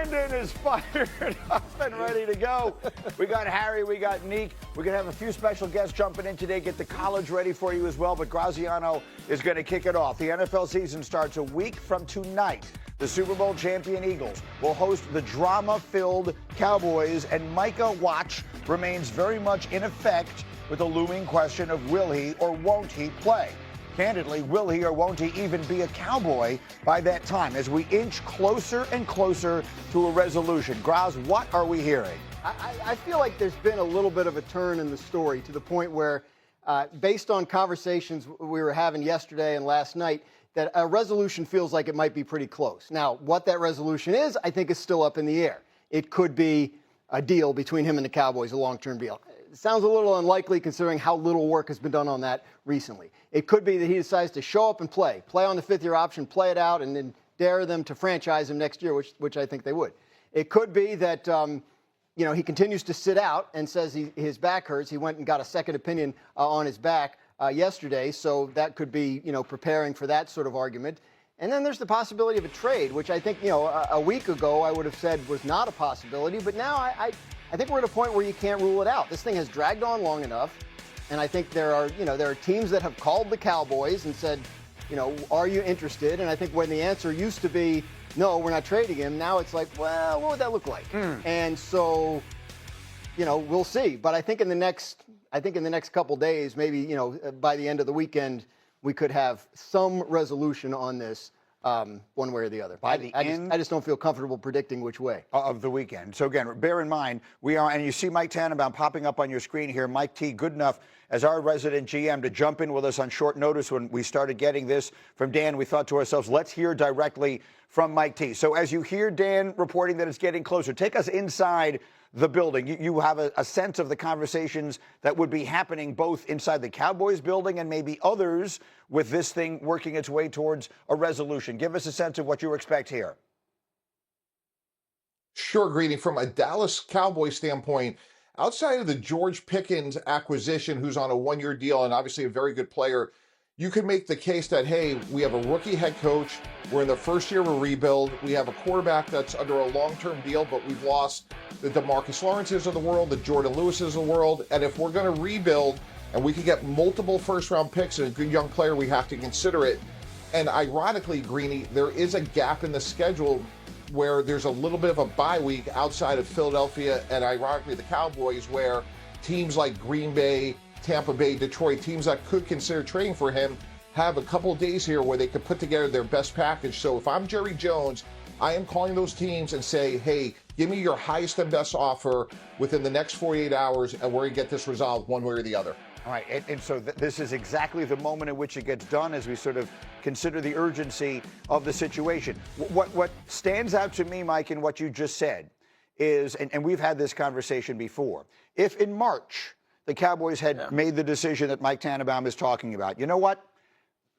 Brandon is fired up and ready to go. We got Harry, we got Neek. We're going to have a few special guests jumping in today, get the college ready for you as well. But Graziano is going to kick it off. The NFL season starts a week from tonight. The Super Bowl champion Eagles will host the drama-filled Cowboys, and Micah Watch remains very much in effect with the looming question of will he or won't he play. Candidly, will he or won't he even be a Cowboy by that time as we inch closer and closer to a resolution? Graz, what are we hearing? I feel like there's been a little bit of a turn in the story to the point where, based on conversations we were having yesterday and last night, that a resolution feels like it might be pretty close. Now, what that resolution is, I think is still up in the air. It could be a deal between him and the Cowboys, a long-term deal. It sounds a little unlikely considering how little work has been done on that recently. It could be that he decides to show up and play on the fifth-year option, play it out, and then dare them to franchise him next year, which I think they would. It could be that he continues to sit out and says his back hurts. He went and got a second opinion on his back yesterday, so that could be preparing for that sort of argument. And then there's the possibility of a trade, which I think a week ago I would have said was not a possibility, but now I think we're at a point where you can't rule it out. This thing has dragged on long enough, and I think there are teams that have called the Cowboys and said, are you interested? And I think when the answer used to be, no, we're not trading him, now it's like, well, what would that look like? And so, we'll see. But I think in the next couple days, maybe, by the end of the weekend, we could have some resolution on this. One way or the other. I just don't feel comfortable predicting which way. Of the weekend. So again, bear in mind, we are, and you see Mike Tannenbaum popping up on your screen here. Mike T, good enough as our resident GM to jump in with us on short notice when we started getting this from Dan. We thought to ourselves, let's hear directly from Mike T. So as you hear Dan reporting that it's getting closer, take us inside the building. You have a sense of the conversations that would be happening both inside the Cowboys building and maybe others with this thing working its way towards a resolution. Give us a sense of what you expect here. Sure, Greeny. From a Dallas Cowboys standpoint, outside of the George Pickens acquisition, who's on a one-year deal and obviously a very good player, you could make the case that, hey, we have a rookie head coach. We're in the first year of a rebuild. We have a quarterback that's under a long-term deal, but we've lost the DeMarcus Lawrences of the world, the Jordan Lewises of the world. And if we're going to rebuild and we can get multiple first-round picks and a good young player, we have to consider it. And ironically, Greeny, there is a gap in the schedule where there's a little bit of a bye week outside of Philadelphia and ironically the Cowboys, where teams like Green Bay, Tampa Bay, Detroit, teams that could consider trading for him, have a couple of days here where they could put together their best package. So if I'm Jerry Jones, I am calling those teams and say, hey, give me your highest and best offer within the next 48 hours, and we're going to get this resolved one way or the other. All right, and so this is exactly the moment in which it gets done as we sort of consider the urgency of the situation. What stands out to me, Mike, in what you just said is, and we've had this conversation before, if in March the Cowboys had made the decision that Mike Tannenbaum is talking about, you know what?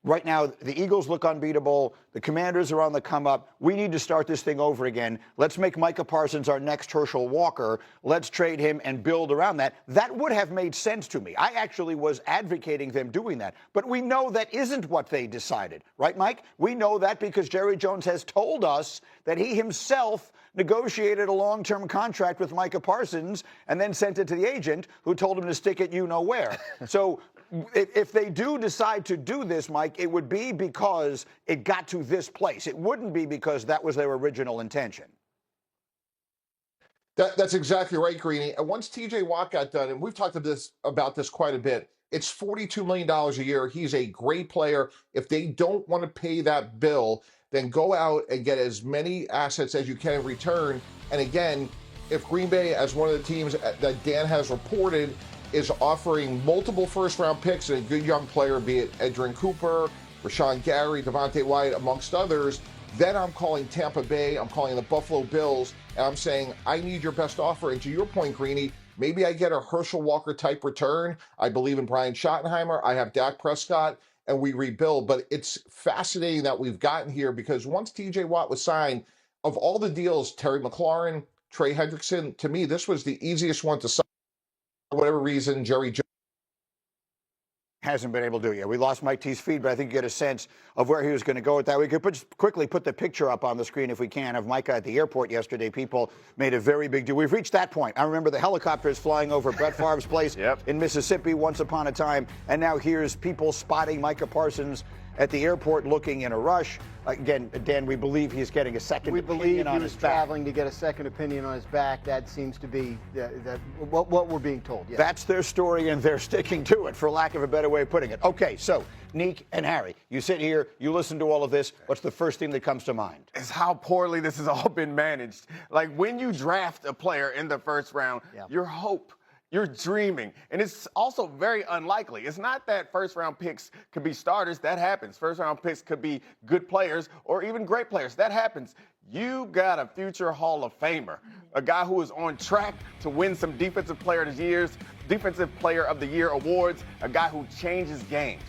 Right now, the Eagles look unbeatable. The Commanders are on the come up. We need to start this thing over again. Let's make Micah Parsons our next Herschel Walker. Let's trade him and build around that. That would have made sense to me. I actually was advocating them doing that. But we know that isn't what they decided. Right, Mike? We know that because Jerry Jones has told us that he himself negotiated a long-term contract with Micah Parsons and then sent it to the agent who told him to stick it you-know-where. So if they do decide to do this, Mike, it would be because it got to this place. It wouldn't be because that was their original intention. That's exactly right, Greeny. And once TJ Watt got done, and we've talked about this quite a bit, it's $42 million a year. He's a great player. If they don't want to pay that bill, then go out and get as many assets as you can in return. And again, if Green Bay, as one of the teams that Dan has reported, is offering multiple first-round picks and a good young player, be it Edgerrin Cooper, Rashawn Gary, Devontae Wyatt, amongst others, then I'm calling Tampa Bay, I'm calling the Buffalo Bills, and I'm saying, I need your best offer. And to your point, Greeny, maybe I get a Herschel Walker-type return. I believe in Brian Schottenheimer. I have Dak Prescott, and we rebuild. But it's fascinating that we've gotten here because once TJ Watt was signed, of all the deals, Terry McLaurin, Trey Hendrickson, to me, this was the easiest one to sign. For whatever reason, Jerry Jones Hasn't been able to do it yet. We lost Mike T's feed, but I think you get a sense of where he was going to go with that. We could quickly put the picture up on the screen if we can of Micah at the airport yesterday. People made a very big deal. We've reached that point. I remember the helicopters flying over Brett Favre's place in Mississippi once upon a time, and now here's people spotting Micah Parsons at the airport looking in a rush. Again, Dan, we believe he's getting a second opinion on his back. We believe he was traveling to get a second opinion on his back. That seems to be what we're being told. Yeah. That's their story, and they're sticking to it, for lack of a better way of putting it. Okay, so, Neek and Harry, you sit here, you listen to all of this. What's the first thing that comes to mind? It's how poorly this has all been managed. Like, when you draft a player in the first round, your hope, you're dreaming. And it's also very unlikely. It's not that first-round picks could be starters. That happens. First-round picks could be good players or even great players. That happens. You got a future Hall of Famer, a guy who is on track to win some Defensive Player of the Year awards, a guy who changes games.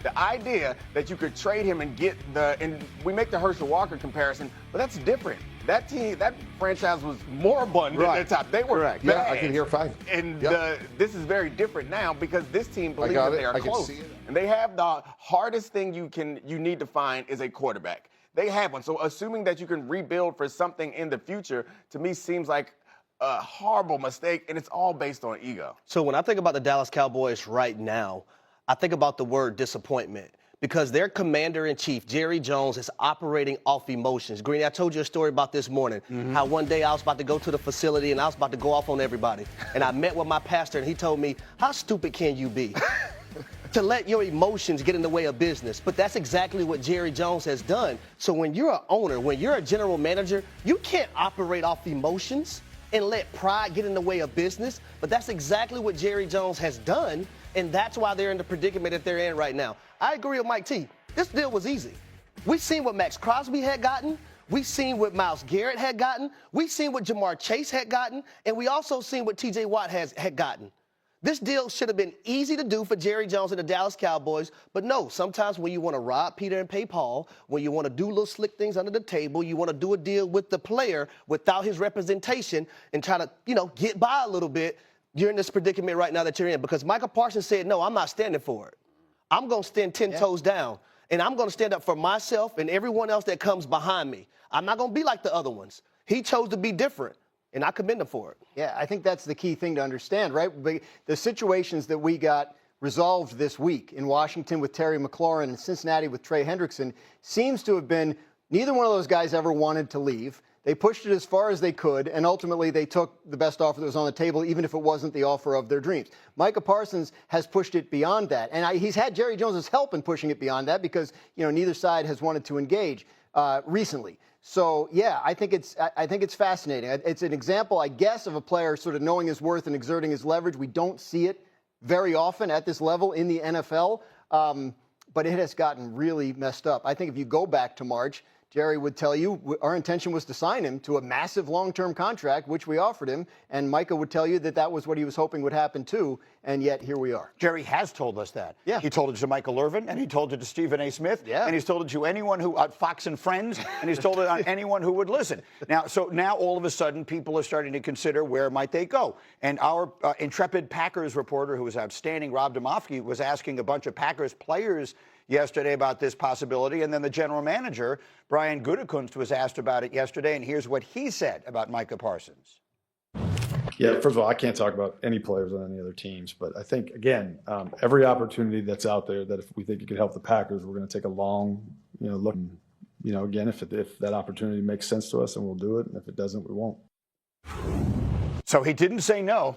The idea that you could trade him and get and we make the Herschel Walker comparison, but that's different. That franchise was moribund at the top. They were bad. Yeah, I can hear fine. And this is very different now because this team believes that they are close. And they have the hardest thing you need to find is a quarterback. They have one. So assuming that you can rebuild for something in the future, to me, seems like a horrible mistake, and it's all based on ego. So when I think about the Dallas Cowboys right now, I think about the word disappointment. Because their commander-in-chief, Jerry Jones, is operating off emotions. Greeny, I told you a story about this morning, how one day I was about to go to the facility and I was about to go off on everybody. And I met with my pastor and he told me, how stupid can you be to let your emotions get in the way of business? But that's exactly what Jerry Jones has done. So when you're an owner, when you're a general manager, you can't operate off emotions and let pride get in the way of business. But that's exactly what Jerry Jones has done. And that's why they're in the predicament that they're in right now. I agree with Mike T. This deal was easy. We've seen what Max Crosby had gotten. We've seen what Myles Garrett had gotten. We've seen what Jamar Chase had gotten. And we also seen what T.J. Watt had gotten. This deal should have been easy to do for Jerry Jones and the Dallas Cowboys. But no, sometimes when you want to rob Peter and pay Paul, when you want to do little slick things under the table, you want to do a deal with the player without his representation and try to, get by a little bit, you're in this predicament right now that you're in. Because Micah Parsons said, no, I'm not standing for it. I'm going to stand 10 toes down, and I'm going to stand up for myself and everyone else that comes behind me. I'm not going to be like the other ones. He chose to be different, and I commend him for it. Yeah, I think that's the key thing to understand, right? The situations that we got resolved this week in Washington with Terry McLaurin and Cincinnati with Trey Hendrickson seems to have been neither one of those guys ever wanted to leave. They pushed it as far as they could, and ultimately they took the best offer that was on the table, even if it wasn't the offer of their dreams. Micah Parsons has pushed it beyond that, and he's had Jerry Jones' help in pushing it beyond that because neither side has wanted to engage recently. So yeah, I think it's fascinating. It's an example, I guess, of a player sort of knowing his worth and exerting his leverage. We don't see it very often at this level in the NFL, but it has gotten really messed up. I think if you go back to March, Jerry would tell you our intention was to sign him to a massive long-term contract, which we offered him, and Micah would tell you that was what he was hoping would happen too, and yet here we are. Jerry has told us that. Yeah. He told it to Michael Irvin, and he told it to Stephen A. Smith, yeah. and he's told it to anyone who, Fox and Friends, and he's told it on anyone who would listen. Now all of a sudden, people are starting to consider where might they go. And our intrepid Packers reporter, who was outstanding, Rob Domofsky, was asking a bunch of Packers players yesterday about this possibility, and then the general manager, Brian Gutekunst, was asked about it yesterday, and here's what he said about Micah Parsons. Yeah, first of all, I can't talk about any players on any other teams, but I think, again, every opportunity that's out there that if we think it could help the Packers, we're going to take a long, look. Again, if that opportunity makes sense to us, then we'll do it, and if it doesn't, we won't. So he didn't say no,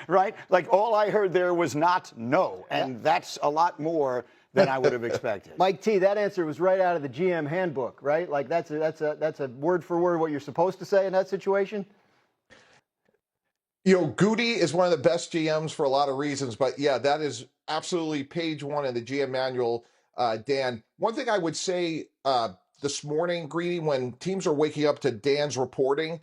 right? Like all I heard there was not no, and that's a lot more than I would have expected. Mike T, that answer was right out of the GM handbook, right? Like that's a word for word what you're supposed to say in that situation. Goody is one of the best GMs for a lot of reasons, but yeah, that is absolutely page one in the GM manual, Dan. One thing I would say this morning, Greedy, when teams are waking up to Dan's reporting,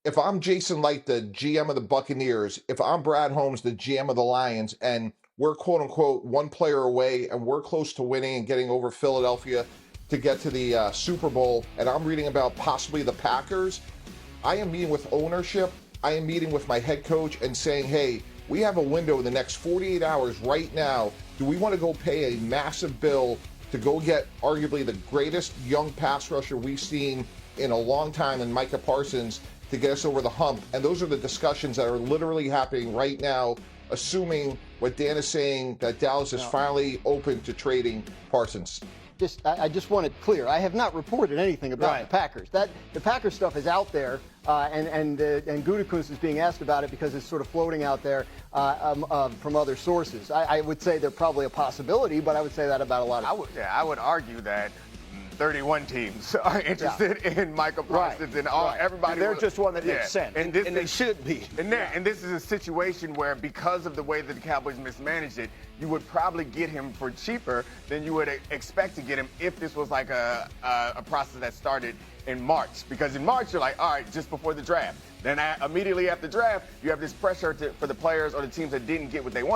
if I'm Jason Light, the GM of the Buccaneers, if I'm Brad Holmes, the GM of the Lions, and we're quote unquote one player away and we're close to winning and getting over Philadelphia to get to the Super Bowl, and I'm reading about possibly the Packers, I am meeting with ownership. I am meeting with my head coach and saying, hey, we have a window in the next 48 hours right now. Do we want to go pay a massive bill to go get arguably the greatest young pass rusher we've seen in a long time in Micah Parsons to get us over the hump? And those are the discussions that are literally happening right now, assuming what Dan is saying, that Dallas is finally open to trading Parsons. I just want it clear. I have not reported anything about the Packers. The Packers stuff is out there, and Gutekunst is being asked about it because it's sort of floating out there from other sources. I would say they're probably a possibility, but I would say that about a lot of. I would argue that 31 teams are interested in Micah Parsons, and everybody. And they're just one that makes sense, and they should be. And this is a situation where, because of the way that the Cowboys mismanaged it, you would probably get him for cheaper than you would expect to get him if this was like a process that started in March. Because in March, you're like, all right, just before the draft. Then immediately after the draft, you have this pressure for the players or the teams that didn't get what they wanted.